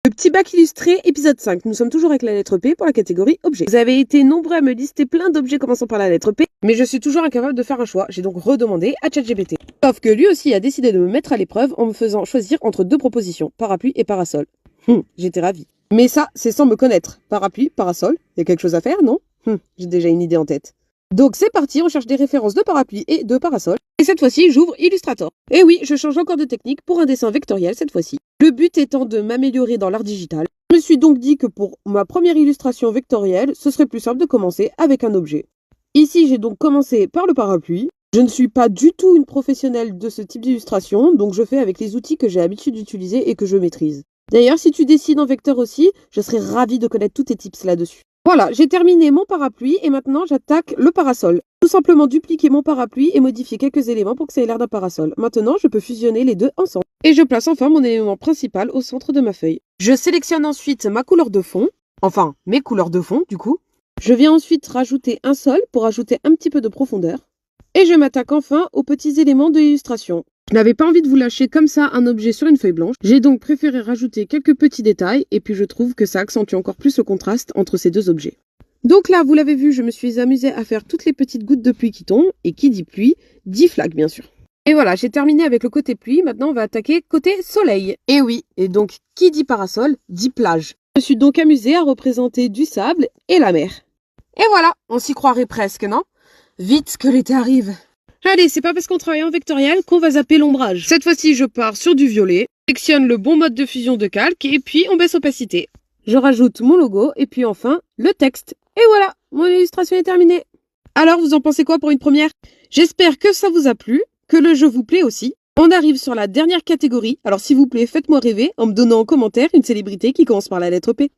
Le petit bac illustré, épisode 5. Nous sommes toujours avec la lettre P pour la catégorie objet. Vous avez été nombreux à me lister plein d'objets commençant par la lettre P, mais je suis toujours incapable de faire un choix. J'ai donc redemandé à ChatGPT. Sauf que lui aussi a décidé de me mettre à l'épreuve en me faisant choisir entre deux propositions, parapluie et parasol. J'étais ravie. Mais ça, c'est sans me connaître. Parapluie, parasol, y a quelque chose à faire, non? J'ai déjà une idée en tête. Donc c'est parti, on cherche des références de parapluie et de parasol. Et cette fois-ci, j'ouvre Illustrator. Et oui, je change encore de technique pour un dessin vectoriel cette fois-ci. Le but étant de m'améliorer dans l'art digital. Je me suis donc dit que pour ma première illustration vectorielle, ce serait plus simple de commencer avec un objet. Ici, j'ai donc commencé par le parapluie. Je ne suis pas du tout une professionnelle de ce type d'illustration, donc je fais avec les outils que j'ai l'habitude d'utiliser et que je maîtrise. D'ailleurs, si tu dessines en vecteur aussi, je serais ravie de connaître tous tes tips là-dessus. Voilà, j'ai terminé mon parapluie et maintenant j'attaque le parasol. Tout simplement dupliquer mon parapluie et modifier quelques éléments pour que ça ait l'air d'un parasol. Maintenant, je peux fusionner les deux ensemble. Et je place enfin mon élément principal au centre de ma feuille. Je sélectionne ensuite ma couleur de fond, enfin mes couleurs de fond du coup. Je viens ensuite rajouter un sol pour ajouter un petit peu de profondeur. Et je m'attaque enfin aux petits éléments de l'illustration. Je n'avais pas envie de vous lâcher comme ça un objet sur une feuille blanche. J'ai donc préféré rajouter quelques petits détails et puis je trouve que ça accentue encore plus le contraste entre ces deux objets. Donc là, vous l'avez vu, je me suis amusée à faire toutes les petites gouttes de pluie qui tombent. Et qui dit pluie, dit flaque bien sûr. Et voilà, j'ai terminé avec le côté pluie. Maintenant, on va attaquer côté soleil. Et oui, et donc qui dit parasol, dit plage. Je me suis donc amusée à représenter du sable et la mer. Et voilà, on s'y croirait presque, non? Vite que l'été arrive. Allez, c'est pas parce qu'on travaille en vectoriel qu'on va zapper l'ombrage. Cette fois-ci, je pars sur du violet, sélectionne le bon mode de fusion de calque et puis on baisse opacité. Je rajoute mon logo et puis enfin le texte. Et voilà, mon illustration est terminée. Alors, vous en pensez quoi pour une première? J'espère que ça vous a plu, que le jeu vous plaît aussi. On arrive sur la dernière catégorie, alors s'il vous plaît, faites-moi rêver en me donnant en commentaire une célébrité qui commence par la lettre P.